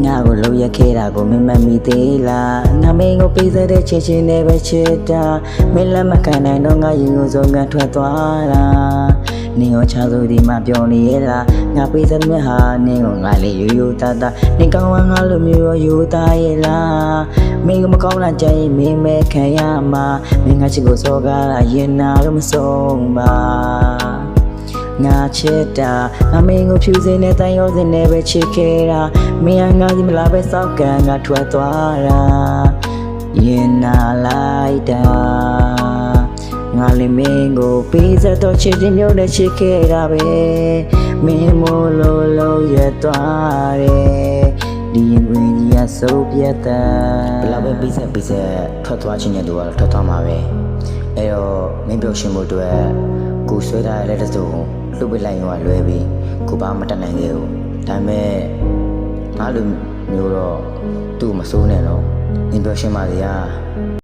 ငါကိုလှုပ်ရက်ခဲ့တာကိုမင်းမမီသေးလားငါမင်းကိုပေးစတဲ့ချစ်ချင်းနဲ့ပဲချစ်တာမင်းလက်မခံနိုင်တော့ငါရင်ကိုဆုံးကထွက်သွားတာနင်ရောချဆိုဒီမှာပြောနေရလားငါပေးစတဲ့မြတ်ဟာနင်ကိုငါလေးရိုးရိုးသားသားနင်ကောင်းဝမ်းငါလိုမျိုးရောရိုးသားရဲ့လားမင်းကမကောင်းတာကြရင်မင်းမဲခံရမှာမင်းငါချစ်ကိုစောကားတာရင်နာလို့မဆုံးပါငါချစ်တာငါမင်းကိုဖြူစင်နဲ့တန်ရောစင်နဲ့ပဲချစ်ခဲ့တာမင်းကငါစီမလာပဲစောက်ကံငါထွက်သွားတာရင်နာလိုက်တာငါလည်းမင်းကိုပေးစတော့ချစ်ချင်းမျိုးနဲ့ချစ်ခဲ့တာပဲမင်းမို့လို့ရသွားတယ်ဒီရင်တွင်ကြီးကစိုးပြတ်တာဘယ်လောက်ပဲပေးဆက်ထွက်သွားခြင်းနဲ့သူကတော့ထွက်သွားမှာပဲအဲ့တော့မင်းပြောရှင်ဖို့အတွက်ကိုဆွဲထားတဲ့လက်တစုံလှုပ်ပစ်လိုက်ရောလွဲပြီးကိုဘာမတတ်နိုင်ခဲ့ဘူးဒါပေမဲ့ငါလိုမျိုးတော့သူ့မစိုးနဲ့တော့မင်းပြောရှင်ပါစေဟာ